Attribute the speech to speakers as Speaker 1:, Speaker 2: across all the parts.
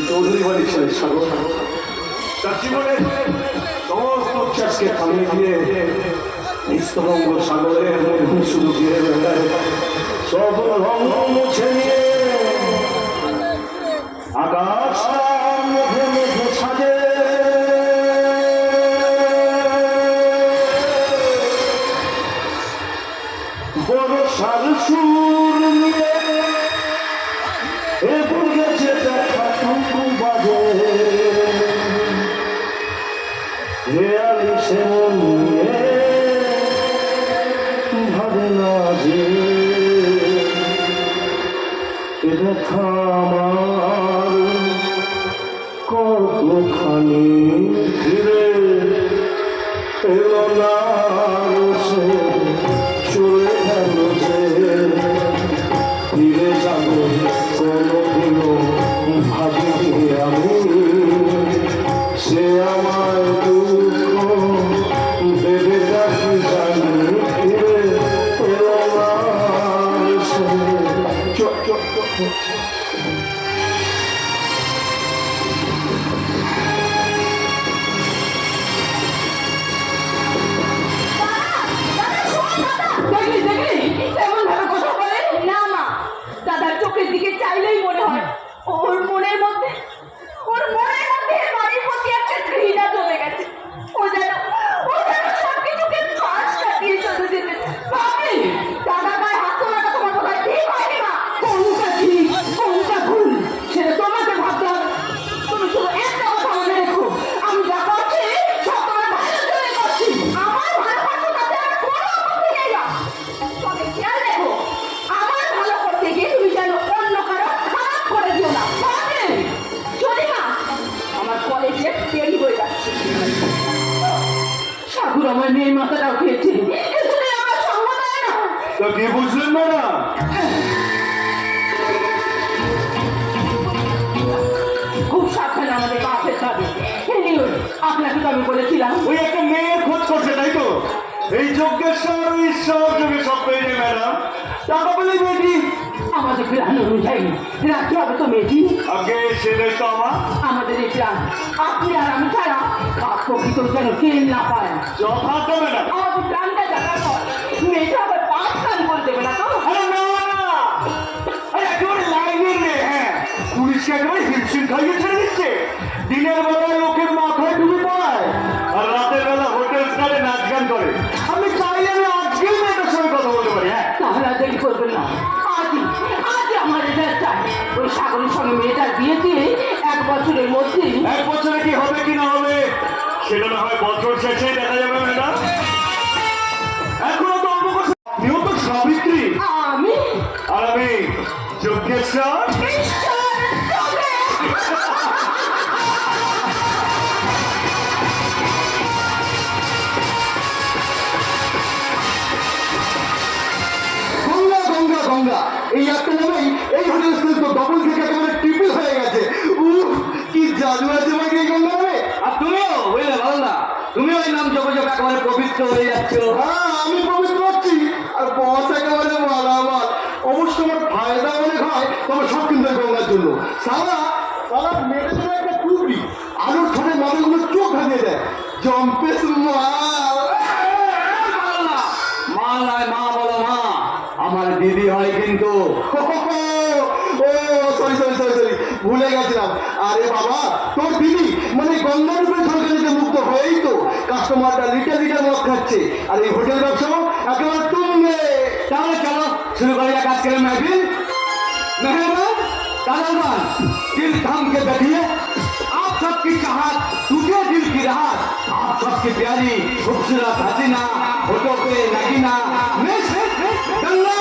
Speaker 1: চৌধুরী বাড়ির ছেলে সাগর তার জীবনের সমস্ত উচ্ছ্বাসকে থামিয়ে দিয়ে নিস্তরঙ্গ সাগরের মধ্যে শুধু ঘিরে বেড়ায় সব রঙ মুছে নিয়ে আকাশ মেঘে মেঘে সাজে বর্ষার সুর নিয়ে এ বুঝেছে দেখা টুকু বাজে হেয়ালি সে মন নিয়ে ভাবে না যে এ দেখা আমার কতখানি ফিরে এলো না সে চলে গেল যে ফিরে যাব কোনোদিনও ভাবিনি আমি সে আমার দুঃখ দেবে রাখি জানি ফিরে এলো না সে
Speaker 2: চোখের দিকে চাইলেই মনে হয় ওর মনের মধ্যে বাড়ির প্রতি একটা ঘৃণা জমে গেছে। ও যেন সবকিছুকে পাশ কাটিয়ে চলে যেতে ভাবি দাদা গায়ে হাত তোলাটা তোমার বোধহয় ঠিক হয়নি মা। কোনটা ঠিক কোনটা ভুল সেটা তোমাকে ভাবতে হবে। তুমি শুধু একটা কথা মনে রেখো, আমি যা করছি সব তোমার ভালোর জন্য করছি। আমার ভালো করতে তাতে আমার কোনো আপত্তি নেই না। তবে খেয়াল রেখো আমার ভালো করতে গিয়ে তুমি যেন অন্য কারো খারাপ করে দিও না। যদি না আমার কলেজে দেরি হয়ে যাচ্ছে। সাগর আমার মেয়ের মাথাটাও খেয়েছে, আমার সঙ্গ দেয় না।
Speaker 1: তো কি বুঝলেন না
Speaker 2: খুব সাবধানে আমাদের কাছে যাবে। আপনাকে তো আমি বলেছিলাম
Speaker 1: ওই একটা মেয়ের খোঁজ করছে তাই তো? এই যজ্ঞেশ্বর ঈশ্বর যোগে সব পেয়ে যাবে ম্যাডাম। টাকা বলে মেয়েটি
Speaker 2: আমাদের প্ল্যান অনুযায়ী রাখতে হবে তো মেয়েটি।
Speaker 1: আগে সেটাই তো
Speaker 2: আমাদের এই প্ল্যান আপনি আর আমি ছাড়া প্রকৃত যেন কেন না পায়।
Speaker 1: যথার্থ ম্যাডাম।
Speaker 2: আমাদের প্ল্যানটা জানার পর মেয়েটা আবার পাঁচ প্ল্যান করে দেবে না তো?
Speaker 1: একেবারে লাইনের মেয়ে। হ্যাঁ, পুলিশকে একেবারে হিমশিম খাইয়ে ছেড়ে দিচ্ছে। দিনের বেলায় লোকের মাথায় ঢুকে পড়ায় আর রাতের বেলা হোটেল স্টারে নাচ গান করে। আমি চাইলে আমি আজকেই মেয়েটার সঙ্গে কথা বলতে পারি। হ্যাঁ,
Speaker 2: তাহলে দেরি করবেন না, আজই আমার রেজাল্ট চাই। ওই সাগরের সঙ্গে মেয়েটার বিয়ে দিয়ে 1 বছরের মধ্যে।
Speaker 1: 1 বছরে কি হবে কি না হবে সেটা না হয় বছর শেষে দেখা যাবে ম্যাডাম। এখনো তো অবকাশ। আপনিও তো সাবিত্রী
Speaker 2: আমি
Speaker 1: আর আমি যজ্ঞেশ্বর।
Speaker 3: গঙ্গা এই একটা নামেই এই হোটেল তো ডবল থেকে একেবারে ট্রিপল হয়ে গেছে। কি জাদু আছে ভাই এই গঙ্গা নামে।
Speaker 4: আর তুমিও বুঝলে ভালো না, তুমিও ওই নাম জপে জপে একেবারে পবিত্র হয়ে যাচ্ছ।
Speaker 3: হ্যাঁ, আমি পবিত্র হচ্ছি আর বস একেবারে মালামাল। অবশ্য আমার ফায়দা অনেক হয়, তবে সব কিন্তু গঙ্গার জন্য। সারা মেয়েদের একটা টুকরি আলুর ঠোঁটে মাথাগুলো চোখ হারিয়ে দেয়। জম্পেস মাল
Speaker 4: মাল নয় মা বলো মা, আমার দিদি হয় কিন্তু।
Speaker 3: ও সরি ভুলে গেছিলাম। আরে বাবা, তোর দিদি মানে গঙ্গার উপরে ঝলকানিতে মুক্ত হয়েই তো কাস্টমারটা লিটার মদ খাচ্ছে আর এই হোটেল ব্যবসাও একেবারে তুমবে।
Speaker 4: তাহলে চলো শুরু করি আজকের महफिल। मेहमान दादाबान दिल थाम के बैठिए, आप सबकी चाहत टूटे दिल की राहत, आप सबकी प्यारी खूबसूरत हसीना होठों पे नगीना मिस गंगा।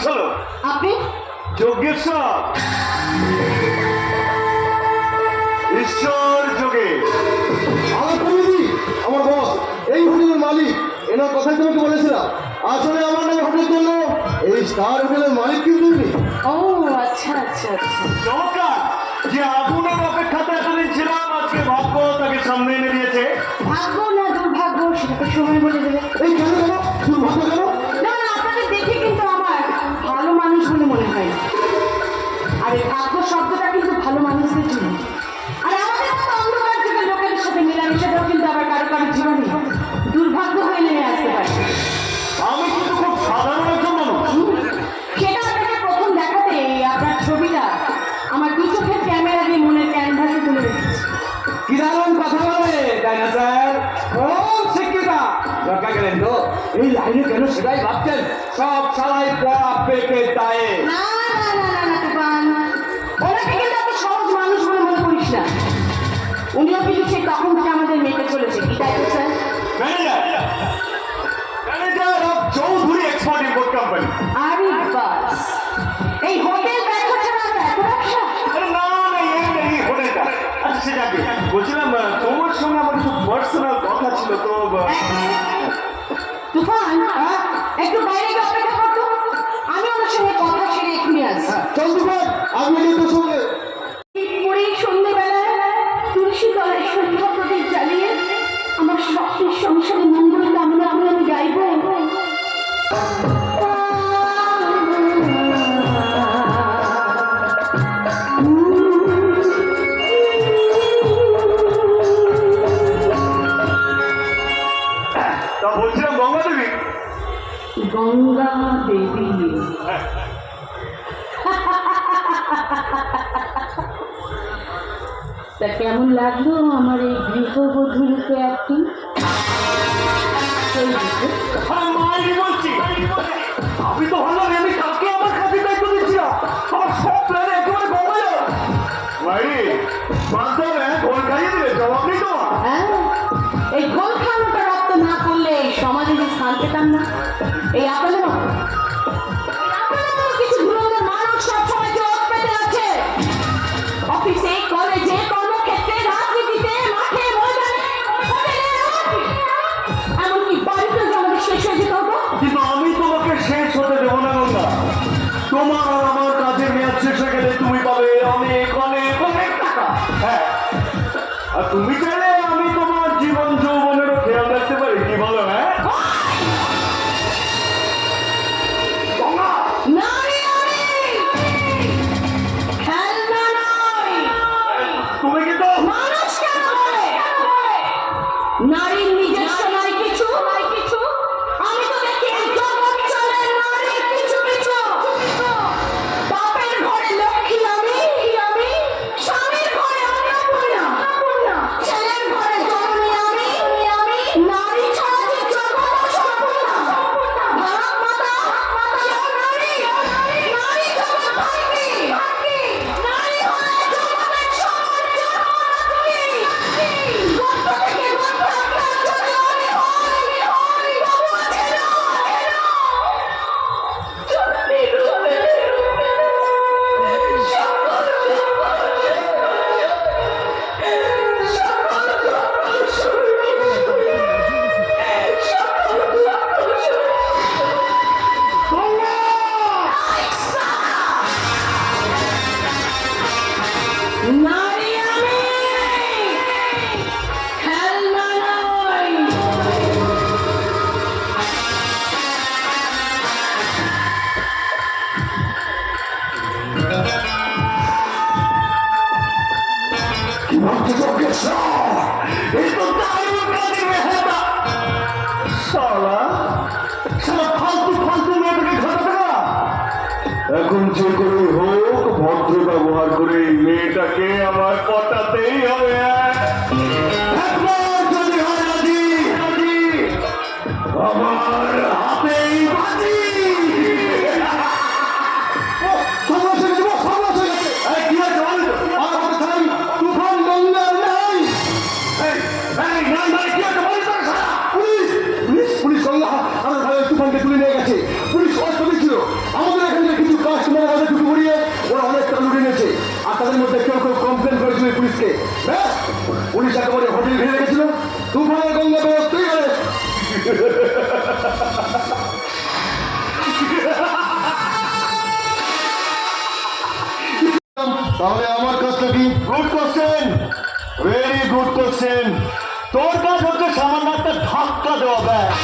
Speaker 1: চলো
Speaker 2: আপনি
Speaker 1: যোগেশ্বর, ঈশ্বর যোগেশ।
Speaker 3: আমার কমিটি, আমার বস, এই হোটেলের মালিক, এনার কথাই তোমাকে বলেছিলাম। আসলে আমার নামে হোটেল করলো, এই স্টার হোটেলের মালিক কিন্তু উনি।
Speaker 2: ও আচ্ছা আচ্ছা আচ্ছা।
Speaker 1: চমৎকার, যে আপনার অপেক্ষাতে এতদিন ছিলাম, আজকে ভাগ্য তাকে সামনে এনে দিয়েছে।
Speaker 2: ভাগ্য না দুর্ভাগ্য সেটা তো সময় বলে দেবে।
Speaker 3: এই কেন কেন দুর্ভাগ্য কেন?
Speaker 2: না না, আপনাদের দেখে কিন্তু আমার ভালো মানুষ বলে মনে হয় না। আর এই ভাগ্য শব্দটা কিন্তু ভালো মানুষদের জন্য। আর আমাদের মতো অন্ধকার যুগের লোকেদের সাথে মেলামেশাটাও কিন্তু আবার কারো কারো জীবনে দুর্ভাগ্য হয়ে নেমে আসতে পারে।
Speaker 1: আমি কিন্তু খুব সাধারণ একজন মানুষ।
Speaker 2: সেটা আপনাকে প্রথম দেখাতে আপনার ছবিটা আমার দু চোখের ক্যামেরা দিয়ে মনের ক্যানভাসে তুলে রেখেছি।
Speaker 4: কি দারুণ কথা বলে, তাই না স্যার? খুব শিক্ষিতা। দরকার গেলেন তো এই লাইনে কেন সেটাই ভাবছেন? সব সালাই পড়া পেকে দায়ে।
Speaker 2: না না না না না তুফান, ওনাকে কিন্তু এত সহজ মানুষ বলে মনে করিস না। উনিও কিন্তু সেই তখন থেকে আমাদের মেয়েকে চলেছে, কি তাই তো sir?
Speaker 1: Manager, manager of Chowdhury export import company.
Speaker 2: আরে বাস, এই হোটেল দেখা ছাড়া আর এত ব্যবসা?
Speaker 1: আরে না না, এই হোটেলটা। আচ্ছা সে যাকে বলছিলাম, তোমার সঙ্গে আমার কিছু পার্সোনাল কথা ছিল তো।
Speaker 2: তুফান, একটু বাইরে গিয়ে অপেক্ষা করতো, আমি ওনার সঙ্গে কথা সেরে এক্ষুনি আসছি।
Speaker 3: চল দুবার, আমি এলি তোর সঙ্গে।
Speaker 2: পরে সন্ধ্যেবেলায় তুলসী তলায় সন্ধ্যা প্রদীপ জ্বালিয়ে আমার স্বপ্নের সংসারে মঙ্গল কামনা করে আমি গাইব।
Speaker 1: তা বলছিলাম গঙ্গা দেবী।
Speaker 2: গঙ্গা দেবী, তা কেমন লাগলো আমার এই গৃহবধূ রূপে একটি?
Speaker 1: আরে মাই বলছি, আমি তো ভাবলাম আমি কাকে আমার কাছে দায়িত্ব দিচ্ছিলাম। আমার সব প্ল্যানে একেবারে গঙ্গা যাও। ভাই মানতাম, গোল খাইয়ে দিলে, জবাব নেই তোমার।
Speaker 2: হ্যাঁ, এই গোল খাওয়ানোটা রক্ত না করলে এই সমাজে যে স্থান পেতাম না। এই আপনাদের মতো কিছু ধুরন্ধর মানুষ সবসময় জবাব পেতে আছে। অফিসে, কলেজে, কর্মক্ষেত্রে, রাজনীতিতে, মাঠে, ময়দানে, হোটেলে, এমনকি বাড়িতে যে আমাদের শেষ হয়ে যেত হতো।
Speaker 1: কিন্তু আমি তোমাকে শেষ হতে দেবো না গঙ্গা। তোমার আর আমার কাজের মেয়াদ শেষ হয়ে গেলে তুমি পাবে অনেক অনেক অনেক টাকা। হ্যাঁ, আর তুমি চাইলে আমি তোমার জীবন যৌবনেরও খেয়াল রাখতে পারি, কি বলো? হ্যাঁ গঙ্গা,
Speaker 2: নারী আমি, খেলনা নয়।
Speaker 1: তুমি কিন্তু
Speaker 2: মানুষ কেন বলে? নারীর নিজস্ব নাই কিছু, আমি তো দেখি এই জগৎ চলে নারীর পিছু পিছু। বাপের ঘরে লক্ষ্মী আমি, স্বামীর ঘরে অন্নপূর্ণা, ছেলের ঘরে জননী আমি। নারী ছাড়া যে জগৎ অসম্পূর্ণ। ভারত মাতা, কেউ নারী, নারী জগৎ ভাঙ্গি। নারী হলে জগতের সবার জননী। গর্ত থেকে গর্ত আপনার চলে আমি হই। তবু আছে না, জননী রূপে সকল নারী আমি, খেলনা নয়।
Speaker 1: এই তো দারুণ কাজের মেহেতা। শালা শালা ফালতু ফালতু মেয়েটাকে ঘাটাতে না। এখন যে করে হোক ভদ্র ব্যবহার করে এই মেয়েটাকে আমার পটাতেই হবে। একবার যদি হয় রাজি, আমার হাতেই বাজি।
Speaker 3: সর্বনাশ হয়ে গেছে, সর্বনাশ হয়ে গেছে।
Speaker 1: এই, কি হয়েছে বলো তো?
Speaker 3: আর হবে তাই, তুফান গঙ্গা নাই।
Speaker 1: এই, নাই, কি হয়েছে বলো তো শালা?
Speaker 3: পুলিশ গঙ্গা আমার ভাই তুফানকে তুলে নিয়ে গেছে। পুলিশ অস্ত্র ছিল, আমাদের এখানে তাদের মধ্যে কেউ কেউ কমপ্লেন করেছিল পুলিশকে, ব্যাস পুলিশ একেবারে হোটেল ঘিরে রেখেছিল। তুফানে গঙ্গা ব্যবস্থাই গেলে তাহলে আমার কাজটা কি?
Speaker 1: Good question, very good question. তোর কাজ হচ্ছে সামান্য একটা ধাক্কা দেওয়া ব্যাস,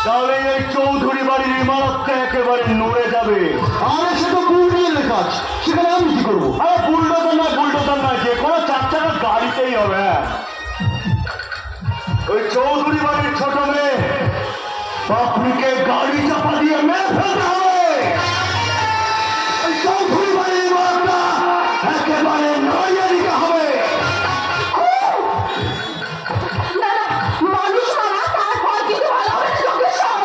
Speaker 1: তাহলে এই চৌধুরী বাড়ির ইমারতটা একেবারে নড়ে যাবে।
Speaker 3: আরে সে তো বুলডোজারের কাজ, সেখানে আমি কি করবো?
Speaker 1: আরে বুলডোজার নয়, যে কোনো 4 চাকার গাড়িতেই হবে। ওই চৌধুরী বাড়ির ছোট মেয়ে বাপনিকে গাড়ি চাপা দিয়ে মেরে ফেলতে হবে। ওই চৌধুরী বাড়ির ইমারতটা একেবারে নড়িয়ে দিতে হবে।
Speaker 2: না না, মানুষ মারা তারপর কিছু ভালো হবে না যোগেশ্বর।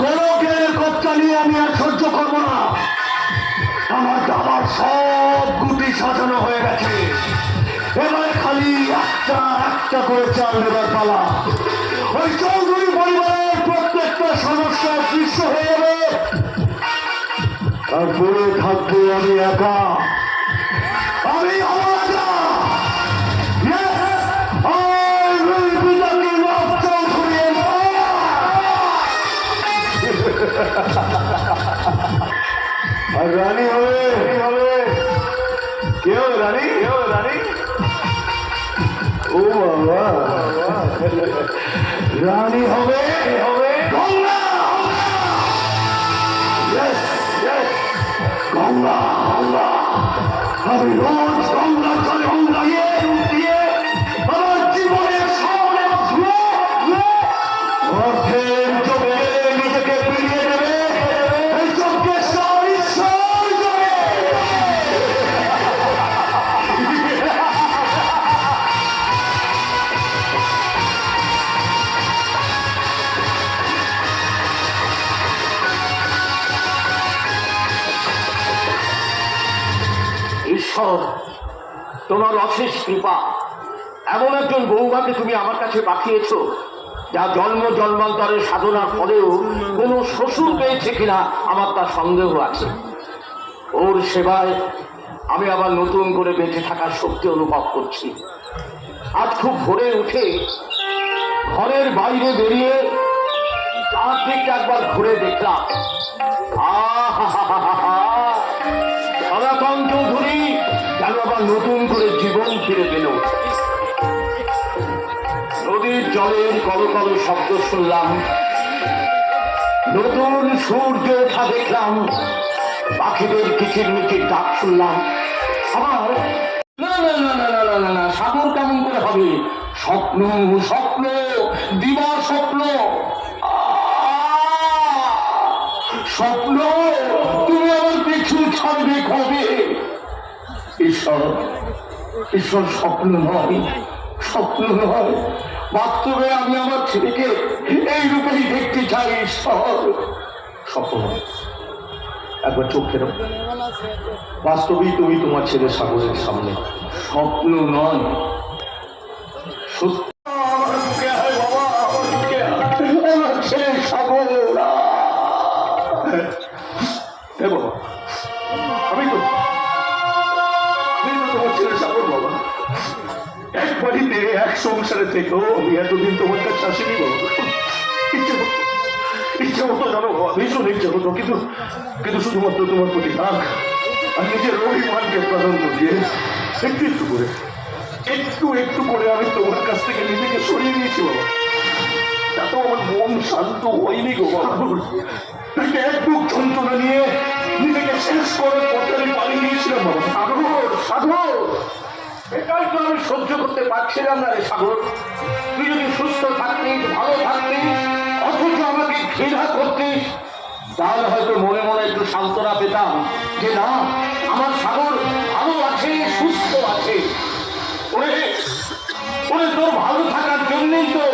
Speaker 1: কোনো জ্ঞানের কচ্চা নিয়ে আমি আর সহ্য করবো না। আমার দাবার সব গুটি সাজানো হয়ে গেছে, এবার খালি একটা একটা করে চাল দেবার পালা। ওই চৌধুরী পরিবারের প্রত্যেকটা সমস্যা দৃশ্য হয়ে যাবে, আর পড়ে থাকবো আমি একা। আমি আমার একা। Yes, I will be the king of Chowdhury empire. আর রানী হবে, কে হবে রানী? ও বাবা, রানী হবে গঙ্গা। Yes, গঙ্গা। আমি রোজ গঙ্গার জলে গঙ্গাইয়ে দিয়ে আমার জীবনের সামনে অর্থের চোখে নিজেকে পিড়িয়ে দেবে এই চোখকে ঈশ্বর দেবে।
Speaker 5: ঈশ্বর, তোমার অশেষ কৃপা, এমন একজন বৌমাকে তুমি আমার কাছে পাঠিয়েছো যা জন্ম জন্মান্তরের সাধনার পরেও কোনো শ্বশুর পেয়েছে কিনা আমার তার সন্দেহ আছে। ওর সেবায় আমি আবার নতুন করে বেঁচে থাকার শক্তি অনুভব করছি। আজ খুব ভোরে উঠে ঘরের বাইরে বেরিয়ে চারদিকটা একবার ঘুরে দেখলাম। সনাতন চৌধুরী যেন আবার নতুন করে জীবন ফিরে পেল। নদীর জলের কলকল শব্দ শুনলাম, নতুন সূর্য ওঠা দেখলাম, পাখিদের কিচিরমিচির ডাক শুনলাম। আবার না, সাগর কেমন করে হবে? স্বপ্ন দিবার স্বপ্ন। স্বপ্ন, তুমি আমার পিছু ছাড়বে কবে? ঈশ্বর, স্বপ্ন নয়, বাস্তবে আমি আমার ছেলেকে এই রূপেই দেখতে চাই। ঈশ্বর,
Speaker 1: স্বপ্ন একবার চোখ ফেরো, বাস্তবেই তুমি তোমার ছেলে সাগরের সামনে।
Speaker 5: স্বপ্ন নয়, সত্য।
Speaker 1: আমার ছেলে সাগর। বাবা, আমি তো তোমার ছেলে সাগর বাবা। এক বাড়িতে এক সংসারে থেকেও আমি এতদিন তোমার কাছে আসিনি বাবা। ইচ্ছে মতো জানো বাবা, ভীষণ ইচ্ছে হতো, কিন্তু শুধুমাত্র তোমার প্রতি রাগ আর নিজের অভিমানকে প্রাধান্য দিয়ে একটু করে আমি তোমার কাছ থেকে নিজেকে সরিয়ে নিয়েছি বাবা। তাতেও আমার মন শান্ত হয়নি গো বাবা। এক বুক যন্ত্রণা নিয়ে নিজেকে শেষ করার পথে আমি পালিয়ে গিয়েছিলাম বাবা।
Speaker 5: সাগর, এটাই তো আমি সহ্য করতে পারছিলাম না রে সাগর। তুই যদি সুস্থ থাকতিস, ভালো থাকতিস, অথচ আমাকে ঘৃণা করতিস, তাহলে হয়তো মনে মনে একটু সান্ত্বনা পেতাম যে না, আমার সাগর ভালো আছে, সুস্থ আছে। ওরে তোর ভালো থাকার জন্যই তো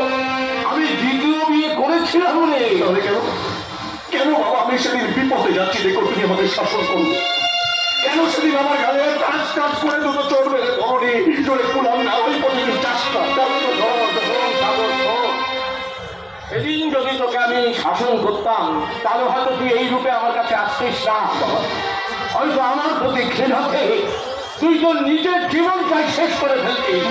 Speaker 5: আমি দ্বিতীয় বিয়ে করেছিলাম রে।
Speaker 1: তাহলে কেন বাবা আমি সেদিন বিপদে যাচ্ছি দেখো তুমি আমাদের শাসন করবো? কেন সেদিন আমার গায়ে টাচ করে দুটো চড়বে ধরে জোরে কুলাম না ওই পর্যন্ত চাষটা
Speaker 5: সেদিন যদি তোকে আমি শাসন করতাম তাহলে হয়তো তুই এই রূপে আমার কাছে আসতিস না। হয়তো আমার প্রতি ঘৃণাতে তুই তো নিজের জীবনটাই শেষ করে ফেলছিস।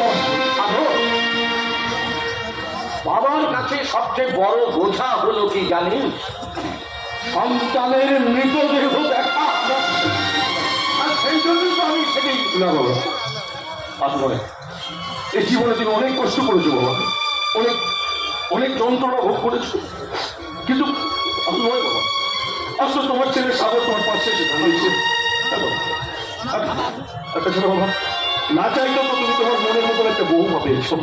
Speaker 5: বাবার কাছে সবচেয়ে বড় বোঝা হলো কি জানিস? সন্তানের মৃতদেহ দেখা। আর সেই জন্যই তো আমি সেদিন
Speaker 3: না বাবা, আসলে এই জীবনে তুমি অনেক কষ্ট করেছো বাবা, অনেক অনেক যন্ত্রণা ভোগ করেছো, কিন্তু আমি নয় বাবা, আসলে তোমার ছেলে সাগর তোমার পাশে এসে দাঁড়িয়েছে। একটা ছেলে বাবা, না চাইলেও তো তুমি তোমার মনের মতন একটা বৌমা পেয়েছো,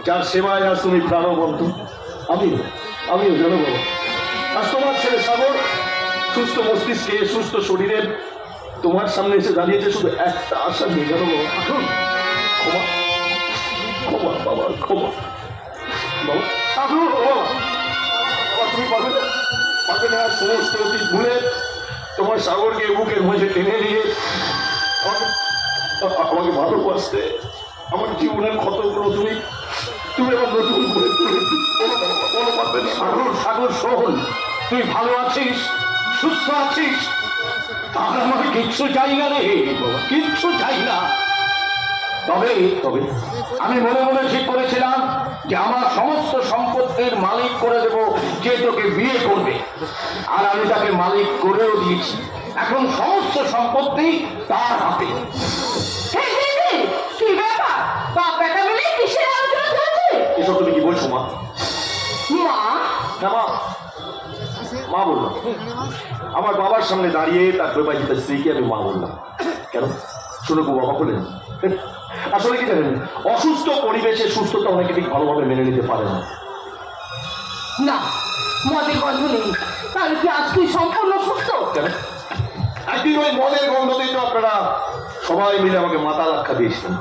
Speaker 3: যার সেবায় আজ তুমি প্রাণবন্ত। আমিও জানো বাবা, আজ তোমার ছেলে সাগর সুস্থ মস্তিষ্কে সুস্থ শরীরের তোমার সামনে এসে দাঁড়িয়েছে শুধু একটা আশা নিয়ে, জানো বাবা। ক্ষমা ক্ষমা বাবা, ক্ষমা বাবা। তুমি পারবে না সমস্ত অতীত ভুলে তোমার সাগরকে বুকের মধ্যে টেনে নিয়ে আমাকে ভালোবাসতে, আমার জীবনের ক্ষতগুলো তুমি আবার নতুন করে পারবে না।
Speaker 5: সাগর, সাগর শোন, তুই ভালো আছিস, সুস্থ আছিস, আর আমার কিচ্ছু চাই না রে, কিচ্ছু চাই না। তবে তবে আমি মনে মনে ঠিক করেছিলাম যে আমার সমস্ত সম্পত্তির মালিক করে দেব যে তোকে বিয়ে করবে, আর আমি তাকে মালিক করেও দিয়েছি। এখন সমস্ত সম্পত্তি তার হাতে।
Speaker 2: কি ব্যাপার? বাপ বেটা মিলে কিসের আলোচনা চলছে?
Speaker 3: এসব তুমি কি বলছো মা?
Speaker 2: মা?
Speaker 3: না মা বললাম, আমার বাবার সামনে দাঁড়িয়ে তার বিবাহিত স্ত্রীকে আমি মা বললাম কেন? শুনে খুব অবাক হলেন? আসলে কি জানেন, অসুস্থ পরিবেশে সুস্থতা অনেকে ঠিক ভালোভাবে মেনে নিতে পারে না।
Speaker 2: না, মদের গন্ধ নেই, তাহলে কি আজ তুই সম্পূর্ণ সুস্থ?
Speaker 3: কেন? একদিন ওই মদের গন্ধতেই তো আপনারা সবাই মিলে আমাকে মাতাল আখ্যা দিয়েছিলেন।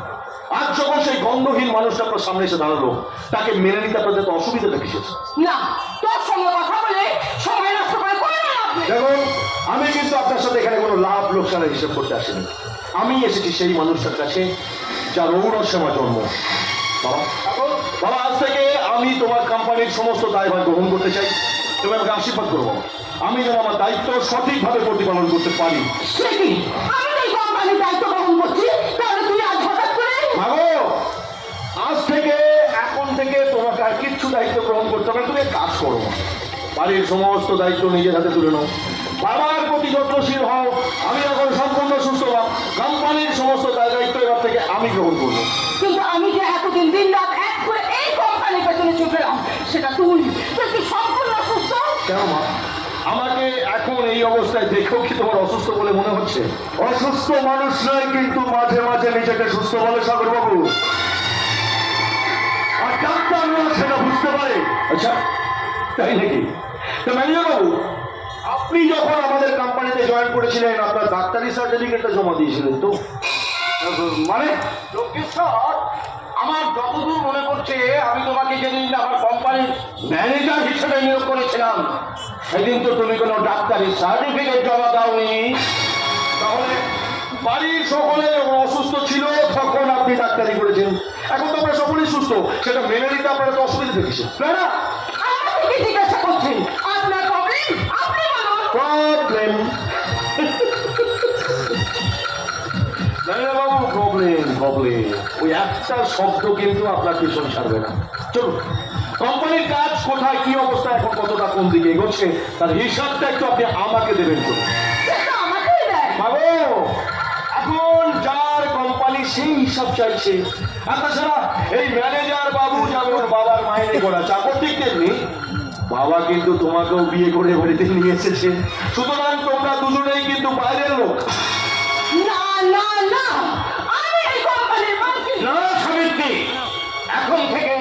Speaker 3: আজ যখন সেই গন্ধহীন মানুষটা আপনার সামনে এসে দাঁড়ালো, তাকে মেনে নিতে আপনাদের তো অসুবিধাটা কিসের?
Speaker 2: না, তোর সঙ্গে কথা বলে সময় নষ্ট করে কোনো লাভ নেই।
Speaker 3: দেখুন, আমি কিন্তু আপনার সাথে এখানে কোনো লাভ লোকসানের হিসেব করতে আসিনি। আমি এসেছি সেই মানুষটার কাছে যার ঔরসে আমার জন্ম। বাবা, আজ থেকে আমি তোমার কোম্পানির সমস্ত দায়ভার গ্রহণ করতে চাই। তুমি আমাকে আশীর্বাদ করবো আমি যেন আমার দায়িত্ব সঠিকভাবে প্রতিপালন করতে পারি।
Speaker 2: সে কি? আমি তো এই কোম্পানির দায়িত্ব গ্রহণ করছি, তাহলে তুই আজ হঠাৎ করে?
Speaker 3: মাগো, আজ থেকে এখন থেকে তোমাকে আর কিচ্ছু দায়িত্ব গ্রহণ করতে হবে না। তুমি এক কাজ করো, বাড়ির সমস্ত দায়িত্ব নিজের হাতে তুলে নাও, বাবার প্রতি যত্নশীল হও। আমি এখন সম্পূর্ণ সুস্থ, কোম্পানির সমস্ত দায়িত্ব এবার থেকে আমি গ্রহণ করবো।
Speaker 2: কিন্তু আমি যে এতদিন দিন রাত এক করে এই কোম্পানির পেছনে ছুটলাম, সেটা তুই তুই সম্পূর্ণ সুস্থ?
Speaker 3: কেন মা, আমাকে এখন এই অবস্থায় দেখেও কি তোমার অসুস্থ বলে মনে হচ্ছে? অসুস্থ মানুষ নয়, কিন্তু মাঝে মাঝে নিজেকে সুস্থ বলে সাগর বাবু, আর ডাক্তাররা সেটা বুঝতে পারে। আচ্ছা, তাই নাকি? তো ম্যানেজার বাবু, আপনি যখন আমাদের কোম্পানিতে জয়েন করেছিলেন, আপনার ডাক্তারি সার্টিফিকেটটা জমা দিয়েছিলেন তো?
Speaker 5: মানে যোগেশ্বর, আমার যতদূর মনে করছে আমি তোমাকে যেদিন আমার কোম্পানির ম্যানেজার হিসেবে নিয়োগ করেছিলাম, সেদিন তো তুমি কোনো ডাক্তারি সার্টিফিকেট জমা দাওনি।
Speaker 3: তাহলে বাড়ির সকলে যখন অসুস্থ ছিল তখন আপনি ডাক্তারি করেছেন, এখন তো আমরা সকলেই সুস্থ, সেটা মেনে নিতে আপনারা তো অসুবিধা দেখেছেন না? না
Speaker 2: আমাকে জিজ্ঞাসা করছেন আপনার প্রবলেম, আপনি বলুন।
Speaker 3: প্রবলেম বাবু, প্রবলেম ওই একটা শব্দ কিন্তু আপনার পিছন ছাড়বে না। চলুন, কোম্পানির কাজ কোথায়, কি অবস্থা, এখন কতটা কোন দিকে এগোচ্ছে, তার হিসাবটা একটু আপনি আমাকে দেবেন। চলুন
Speaker 2: সেটা আমাকেই দেয়।
Speaker 3: বাবু, এখন যার কোম্পানি সেই হিসাব চাইছে। আর তাছাড়া এই ম্যানেজার বাবু যেমন বাবার মাইনে করা চাকর, ঠিক তেমনি বাবা কিন্তু তোমাকেও বিয়ে করে বাড়িতে নিয়ে এসেছে, সুতরাং তোমরা দুজনেই কিন্তু বাইরের লোক।
Speaker 2: না না না, আমি এই কোম্পানির মালিক।
Speaker 5: না সাবিত্রী, এখন থেকে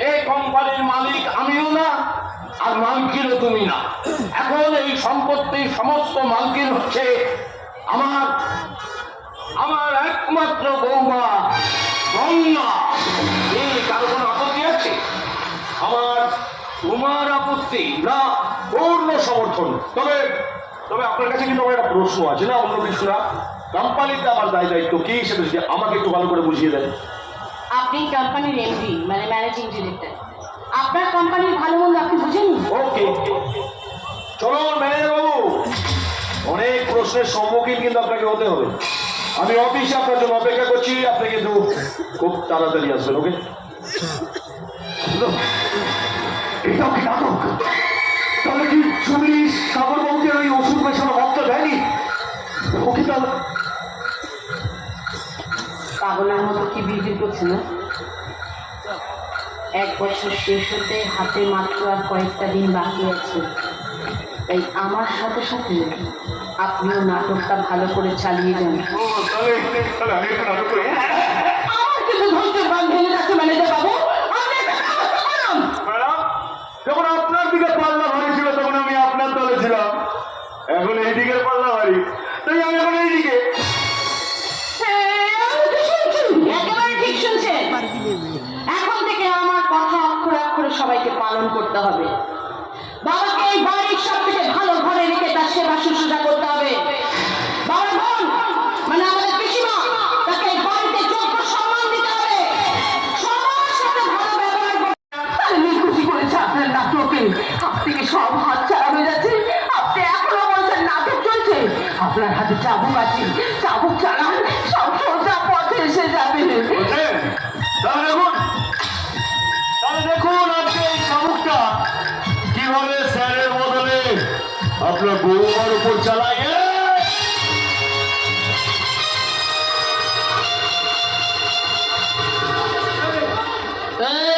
Speaker 5: এই কোম্পানির মালিক আমিও না, আর মালকিনও তুমি না। এখন এই সম্পত্তির সমস্ত মালকিন হচ্ছে আমার আমার একমাত্র বৌমা গঙ্গা। এই কারো কোনো আপত্তি আছে?
Speaker 3: আমার তোমার আপত্তি না, পূর্ণ সমর্থন। তবে তবে আপনার কাছে কিন্তু আমার একটা প্রশ্ন আছে, না অন্য কিছু না। কোম্পানিতে আমার দায়িত্ব কি সেটা যদি আমাকে একটু ভালো করে বুঝিয়ে দেন।
Speaker 2: আপনি কোম্পানির এমডি, মানে ম্যানেজিং ডিরেক্টর। আপনার কোম্পানির ভালো মন্দ আপনি বুঝেন?
Speaker 3: ওকে, চলো ম্যানেজার বাবু, অনেক প্রশ্ন
Speaker 1: প্রশ্নের সম্মুখীন কিন্তু আপনাকে হতে হবে। আমি অফিসে আপনার জন্য অপেক্ষা করছি, আপনি কিন্তু খুব তাড়াতাড়ি আসবেন। ওকে?
Speaker 4: এটাও কি নাটক? তাহলে কি সুমি সাগরবাবুকে ওই ওষুধ মেশানো মতটা দেয়নি? ওকে তাহলে
Speaker 2: পাগলের মতো কি বিড়বিড় করছে না? 1 বছর শেষ হতে হাতে মাত্র আর কয়েকটা দিন বাকি আছে, তাই আমার সাথে সাথে আপনিও নাটকটা ভালো করে চালিয়ে যান।
Speaker 1: তাহলে আমি একটা নাটক করি।
Speaker 2: আমার কিন্তু ধৈর্যের বাঁধ ভেঙে যাচ্ছে ম্যানেজার বাবু, আপনি একটা ব্যবস্থা করুন।
Speaker 1: ম্যাডাম, যখন আপনার দিকে পাল্লা ভারী ছিল তখন আমি আপনার দলে ছিলাম, এখন এই দিকের পাল্লা ভারী, তাই আমি এখন এই দিকে।
Speaker 2: একেবারে ঠিক শুনছেন। এখন থেকে আমার কথা অক্ষরে অক্ষরে সবাইকে পালন করতে হবে। বাবাকে এই বাড়ির সব থেকে ভালো ঘরে রেখে তার সেবা শুশ্রূষা করতে হবে। বাবার বোন মানে আমাদের পিসিমা, তাকে এই বাড়িতে যোগ্য সম্মান দিতে হবে, সবার সাথে ভালো ব্যবহার করতে হবে। নিখুঁতি করেছে আপনার নাটকে, আপনি সব হাত ছাড়া হয়ে যাচ্ছে। আপনি এখনো বলছেন নাটক চলছে, আপনার হাতে চাবুক আছে, চাবুক চালান, সব সোজা পথে এসে যাবে।
Speaker 1: বুঝলেন? তাহলে দেখুন আজকে এই চাবুকটা কিভাবে স্যারের বদলে আপনার বৌমার উপর চালায়।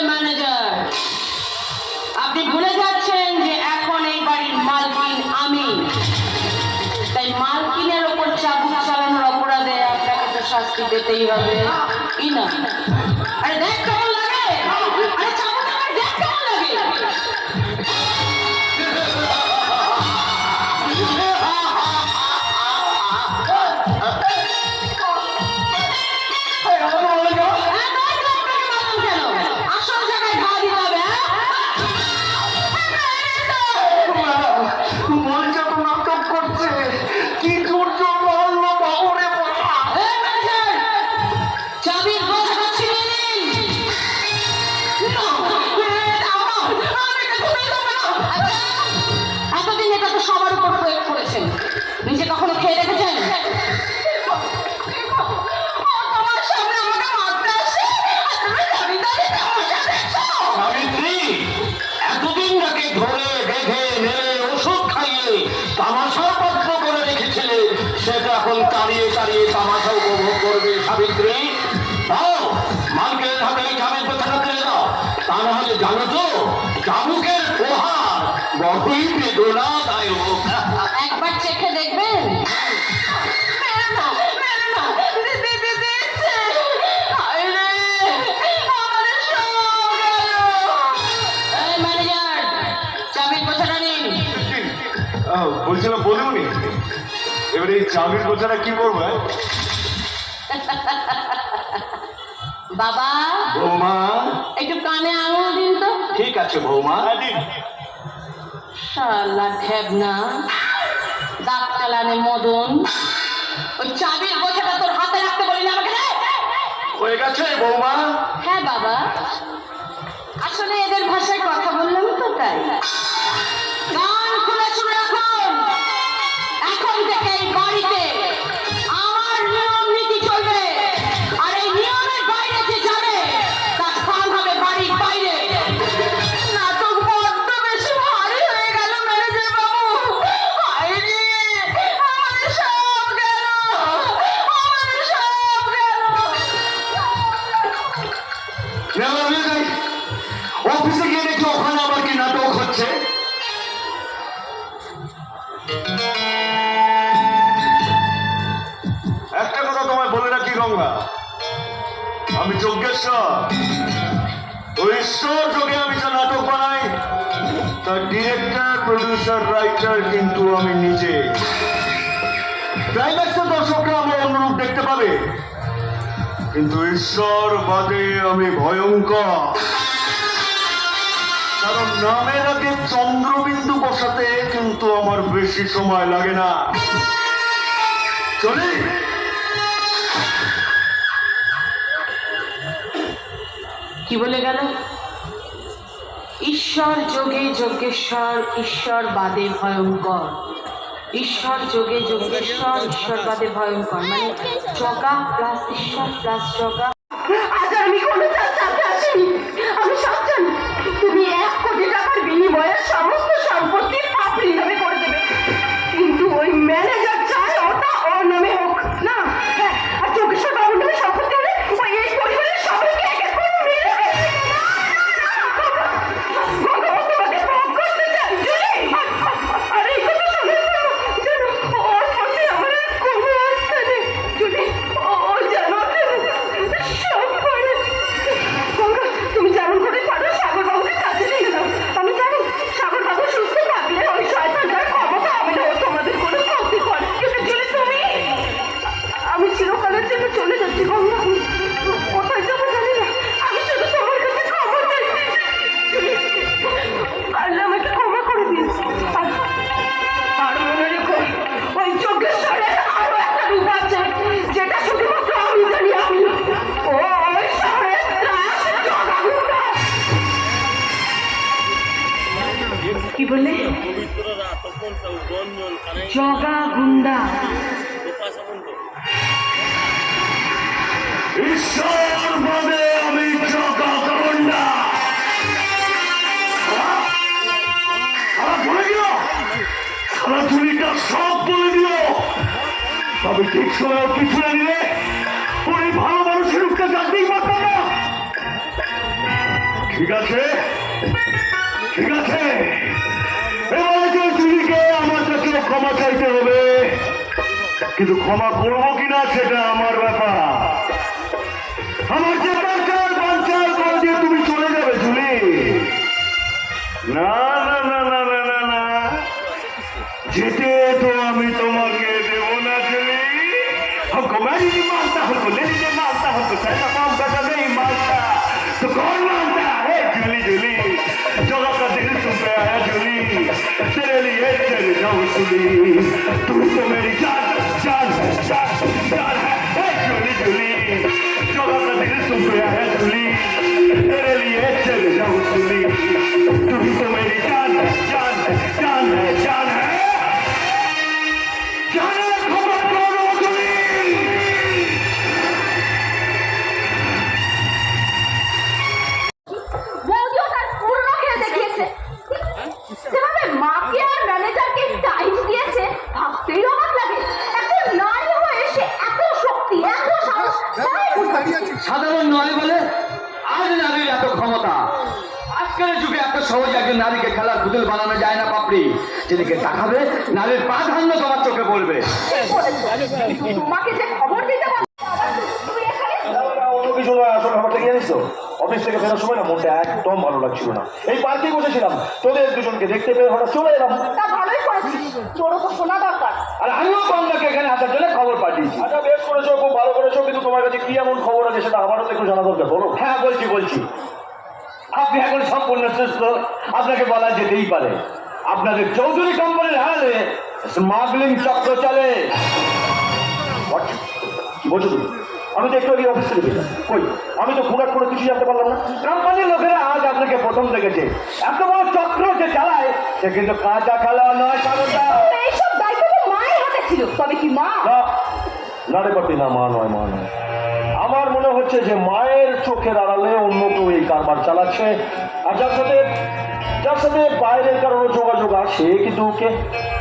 Speaker 2: ম্যানেজার, আপনি ভুলে যাচ্ছেন যে এখন এই বাড়ির মালকিন আমি, তাই মালকিনের ওপর চাবুক চালানোর অপরাধে আপনাকে তো শাস্তি পেতেই হবে, কি না? আরে দেখ কেমন লাগে, আরে চাবুক আমার দেখ কেমন লাগে। আসল জায়গায় ঘা দিতে হবে।
Speaker 1: মঞ্চে তো নাটক করছে, কি জোর মারলো বাবুরে বাবা।
Speaker 2: চাবির বোঝাটা ছিনিয়ে নিন। এতদিন এটা তো সবার উপর প্রয়োগ করেছেন, নিজে কখনো খেয়ে রেখেছেন? তোমার সামনে আমাকে মারতে আসে, আর তুমি দাঁড়িয়ে দাঁড়িয়ে তামাশা দেখছো?
Speaker 5: সাবিত্রী, এতদিন তাকে ধরে বেঁধে মেরে ওষুধ খাইয়ে তামাশার পাত্র করে রেখেছিলে, সেটা এখন তাড়িয়ে তাড়িয়ে তামাশা উপভোগ করবে। সাবিত্রী, দাও মালকের হাতে এই চামের কথাটা তুলে দাও, তা না হলে জানো তো চাবুকের প্রহার বড়ই বেদনাদায়ক।
Speaker 2: একবার চেখে দেখবেন? ম্যানেজার, চাবির কথাটা নিন।
Speaker 1: বলছিলাম বলুনি, এবারে এই চাবির কথাটা কি করবে?
Speaker 2: বাবা,
Speaker 5: বৌমা,
Speaker 2: একটু কানে আঙুল দিন তো।
Speaker 5: ঠিক আছে বৌমা।
Speaker 2: শালা ঢেবনা, দাঁত চালানে মদন, ওই চাবির গোছাটা তোর হাতে রাখতে বলি না আমাকে রে?
Speaker 5: হয়ে গেছে বৌমা।
Speaker 2: হ্যাঁ বাবা, আসলে এদের ভাষায় কথা বললাম তো তাই। কান খুলে শুনে রাখুন, এখন থেকে এই বাড়িতে আমার নিয়ম নীতি চলবে, আর এই নিয়মের বাইরে যে যাবে তার স্থান হবে বাড়ির বাইরে। নাটক বড্ড বেশি ভারী হয়ে গেল ম্যানেজার বাবু। হায়রে, আমাদের সব গেল, আমাদের সব গেল।
Speaker 5: অফিসে গিয়ে দেখি ওখানে আবার কি নাটক হচ্ছে।
Speaker 1: একটা কথা তোমায় বলে রাখি গঙ্গা, আমি যজ্ঞেশ্বর, ওই ঈশ্বর যোগে আমি যা নাটক বানাই তার ডিরেক্টর, প্রডিউসার, রাইটার কিন্তু আমি নিজে। ক্লাইম্যাক্সে দর্শকরা আমার অনুরূপ দেখতে পাবে, কিন্তু ঈশ্বর বাদে আমি ভয়ঙ্কর। কারণ নামের আগে চন্দ্রবিন্দু বসাতে কিন্তু আমার বেশি সময় লাগে না। চলি।
Speaker 2: কি বলে গেল? ঈশ্বর যোগে যজ্ঞেশ্বর, ঈশ্বর বাদে ভয়ঙ্কর। ঈশ্বর যোগে যোগেশ্বর, ঈশ্বরবাদে ভয়ঙ্কর, মানে জগা প্লাস ঈশ্বর প্লাস জগা। আজ আমি কোনো চাকরি আসিনি, আমি সব জানি। তুমি 1 কোটি টাকার বিনিময়ে সমস্ত সম্পত্তি পাপড়ি নামে করে দেবে, কিন্তু ওই ম্যানেজার চায় ওটা ওর নামে হোক না। হ্যাঁ, আর যোগেশ্বর বাবুর নামে সম্পত্তি হলে ওই এই পরিবারের সবাইকে এক এক করে মেরে দেবে। তুমি যেমন করে পারো সাগর বাবুকে কাছে নিয়ে নাও। আমি জানি সাগর বাবু সুস্থ থাকলে ওই শয়তানটার ক্ষমতা হবে না ও তোমাদের কোনো ক্ষতি করে। কিন্তু যদি তুমি, আমি চিরকালের জন্য চলে যাচ্ছি গঙ্গা, কোথায় যাবো জানি না, আমি শুধু তোমার কাছে ক্ষমা চাইছি। আল্লাহ আমাকে ক্ষমা করে দিয়েছে। আর মনে রেখো, ওই যোগেশ্বরের আরো একটা রূপ আছে যেটা শুধুমাত্র আমি জানি। আমি ওই শহরের কি বললে? জগা গুন্ডা।
Speaker 5: ঈশ্বর বলে আমি জগা গন্ডা। বলে দিল, সারা চুরিটা সব বলে দিল। তবে ঠিক সময় কিছু না নিলে ওই ভালো মানুষের রূপটা জানতেই পারতাম না। ঠিক আছে, ঠিক আছে, এবারে যে চুরিকে আমার কাছে ক্ষমা চাইতে হবে, কিন্তু ক্ষমা করবো কিনা সেটা আমার ব্যাপার। আমার যে বাঞ্চার বাঞ্চার করে দিয়ে তুমি চলে যাবে জুলি। না না না না না না না, যেতে তো আমি তোমাকে দেব না জুলি। हमको मैरी नहीं मानता, हमको लेनी नहीं मानता, हमको पैसा काम करना नहीं मानता, तो कौन मानता है? जूली जूली, जगह का दिल तुम पे आया जूली, तेरे लिए चले जाऊं जूली, तू तो मेरी जान जान जान जान है जूली जूली, जगह का दिल तुम पे आया जूली, तेरे लिए चले जाऊं जूली, तू तो मेरी जान जान जान है जान है जान है। खबर करो जूली।
Speaker 2: বৌদিও তার পূর্ণ খেয়ে দেখিয়েছে। সেভাবে মাকে আর ম্যানেজারকে টাইট দিয়েছে, ভাবতেই অবাক লাগে। একজন নারী হয়ে সে এত শক্তি, এত সাহস কোথায় কোথায়?
Speaker 4: সাধারণ নয় বলে আজ নারীর এত ক্ষমতা। আজকের যুগে এত সহজে একজন নারীকে খেলার পুতুল বানানো যায় না পাপড়ি। যেদিকে তাকাবে নারীর প্রাধান্য তোমার চোখে পড়বে।
Speaker 2: ঠিক বলেছো। কিন্তু তোমাকে যে খবর দিতে পারবে, তুমি এখানে
Speaker 1: অন্য কিছু নয়, আসল ব্যাপারটা কি জানিস তো? অফিস থেকে ফেরার সময় না মনটা একদম ভালো লাগছিল না। এই পার্কে বসেছিলাম, তোদের দুজনকে দেখতে পেয়ে হঠাৎ চলে এলাম।
Speaker 2: তা ভালোই করেছিস, তোরও তো শোনা দরকার।
Speaker 4: আর আমিও কমদাকে এখানে আসার জন্য খবর পাঠিয়েছি।
Speaker 1: আচ্ছা, বেশ করেছো, খুব ভালো করেছো, কিন্তু তোমার কাছে কি এমন খবর আছে সেটা আমারও তো একটু জানা দরকার, বলো।
Speaker 4: হ্যাঁ বলছি বলছি, আপনি এখন সম্পূর্ণ সুস্থ, আপনাকে বলা যেতেই পারে। আপনাদের চৌধুরী কোম্পানির হালে স্মাগলিং চক্র চলে।
Speaker 1: What? কি বলছো তুমি? আমি তো একটু আগে অফিস থেকে পেলাম। কই, আমি তো খুঁড়াট করে কিছু জানতে পারলাম না।
Speaker 4: কোম্পানির লোকেরা আজ আপনাকে প্রথম দেখেছে। এত বড় চক্র যে চালায় সে কিন্তু কাঁচা খেলোয়াড় নয়। সাগরদা,
Speaker 2: এইসব দায়িত্ব তো মায়ের হাতে ছিল, তবে কি মা?
Speaker 1: না না রে বাপি, না, মা নয়, মা নয়। আমার মনে হচ্ছে যে মায়ের চোখের আড়ালে অন্য কেউ এই কারবার চালাচ্ছে, আর যার সাথে বাইরের কারণে যোগাযোগ আছে, কিন্তু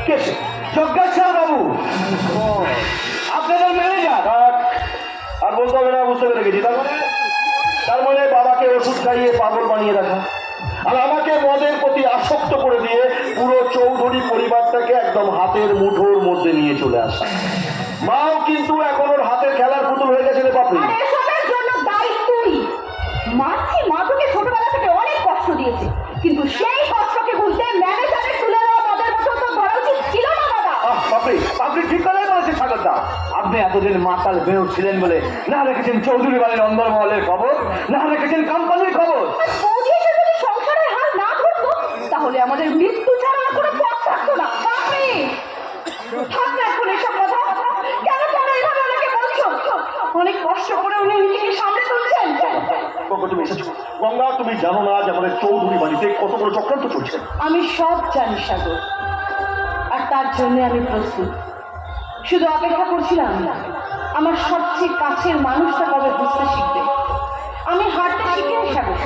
Speaker 1: কে সে?
Speaker 4: যজ্ঞেশ্বর বাবু আপনাদের ম্যানেজার।
Speaker 1: আর বলতে হবে না, বুঝতে পেরে গেছি। তার মানে বাবাকে ওষুধ খাইয়ে পাগল বানিয়ে রাখা, আর আমাকে মদের প্রতি আসক্ত করে দিয়ে পুরো চৌধুরী পরিবারটাকে একদম হাতের মুঠোর মধ্যে নিয়ে চলে আসা। মাও কিন্তু এখন ওর হাতের খেলার পুতুল হয়ে গেছে রে বাপি।
Speaker 2: আর এসবের জন্য দায়ী তুই। মাছি মা তোকে ছোটবেলা থেকে অনেক কষ্ট দিয়েছে, কিন্তু সেই কষ্টকে ভুলতে ম্যানেজারের তুলে দেওয়া মদের মতো তো করা উচিত ছিল না দাদা।
Speaker 4: বাপি, আপনি ঠিক কথাই বলেছেন সাগরদা। আপনি এতদিন মাতাল বেউ ছিলেন বলে না রেখেছেন চৌধুরী বাড়ির অন্দরমহলের খবর, না রেখেছেন কোম্পানির খবর।
Speaker 2: বৌদি এসে যদি সংসারের হাল না ধরতো, তাহলে আমাদের মৃত্যু ছাড়া আর কোনো পথ থাকতো না। আপনি থাক না এখন এসব কথা। কেন তোমরা এইভাবে ওনাকে বলছো? অনেক কষ্ট করে উনি নিজেকে সামনে তুলছেন।
Speaker 1: গঙ্গা, তুমি এসেছো। গঙ্গা, তুমি জানো না যে আমাদের চৌধুরী বাড়িতে কত বড় চক্রান্ত চলছে?
Speaker 2: আমি সব জানি সাগর, আর তার জন্য আমি প্রস্তুত। শুধু অপেক্ষা করছিলাম আমার সবচেয়ে কাছের মানুষটা কবে বুঝতে শিখবে। আমি হাঁটতে শিখে সাগর,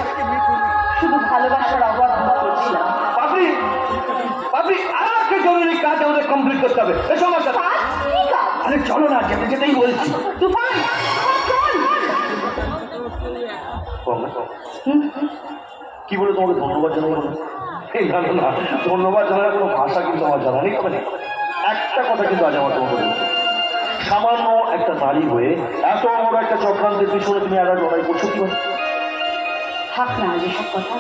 Speaker 2: শুধু ভালোবাসার অভাব বোধ করছিলাম।
Speaker 4: পাপড়ি পাপড়ি আর একটা জরুরি কাজ আমাদের কমপ্লিট করতে হবে। এসো আমার সাথে।
Speaker 2: কাজ? কি কাজ?
Speaker 4: আরে চলো না, যেতে যেতেই বলছি।
Speaker 2: তুফান, চল।
Speaker 5: কি বলে তোমাকে ধন্যবাদ জানাবো? না না না, ধন্যবাদ জানার কোনো ভাষা কিন্তু আমার জানা নেই। তবে একটা কথা কিন্তু আজ আমার তোমাকে বলতে, সামান্য একটা নারী হয়ে এত বড় একটা চক্রান্তের পিছনে তুমি একটা লড়াই করছো কি?
Speaker 2: থাক না যেসব কথা।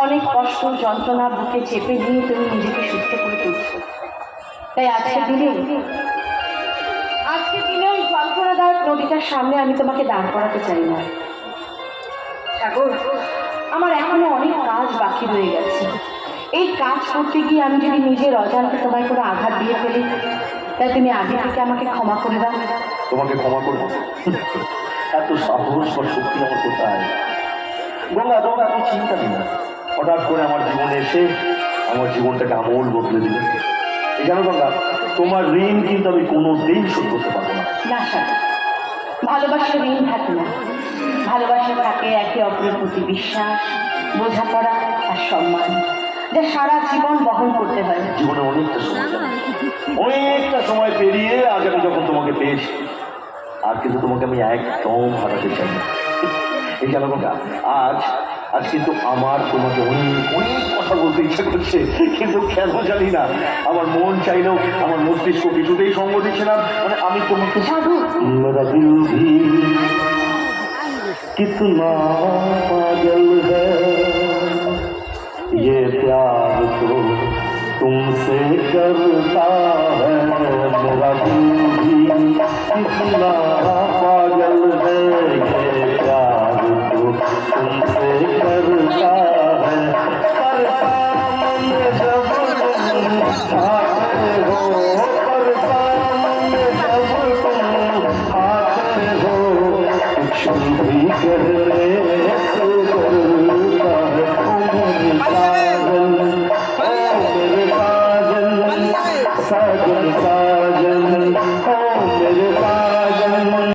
Speaker 2: অনেক কষ্ট যন্ত্রণা বুকে চেপে নিয়ে তুমি নিজেকে সুস্থ করে তুলছো। তাই আজকে দিনে ওই যন্ত্রণাদায়ক নদীটার সামনে আমি তোমাকে দাঁড় করাতে চাই না সাগর। আমার এখনো অনেক কাজ বাকি রয়ে গেছে। এই কাজ করতে গিয়ে আমি যদি নিজের অজান্তে তোমায় কোনো আঘাত দিয়ে ফেলি, তাই তুমি আগে থেকে আমাকে ক্ষমা করে দাও।
Speaker 5: তোমাকে ক্ষমা করবো? এত সাহস বা শক্তি আমার কোথায়? গঙ্গা, তোমার এত চিন্তা নেই না। হঠাৎ করে আমার জীবনে এসে আমার জীবনটাকে আমূল বদলে দিলে। এই জানো গঙ্গা, তোমার ঋণ কিন্তু আমি কোনো দিন শোধ করতে পারবো না।
Speaker 2: না সাগর, ভালোবাসার ঋণ থাকে না। ভালোবাসা থাকে একে অপরের প্রতি বিশ্বাস, বোঝাপড়া আর সম্মান, যা সারা জীবন বহন করতে হয়।
Speaker 5: জীবনে অনেকটা সময় পেরিয়ে আজ আমি যখন তোমাকে পেয়েছি, আর কিন্তু তোমাকে আমি একদম হারাতে চাই না। এই জানো গঙ্গা, আজ কিন্তু আমার তোমাকে অনেক অনেক কথা বলতে ইচ্ছা করছে, কিন্তু কেন জানি না আমার মন চাইলেও আমার মস্তিষ্ক কিছুতেই সঙ্গ দিচ্ছে না। মানে আমি তোমাকে মেরা দিল ভি কিতনা পাগল হ্যায়, ये प्यार तो तुमसे करता है, मेरा दिल भी कितना पागल है।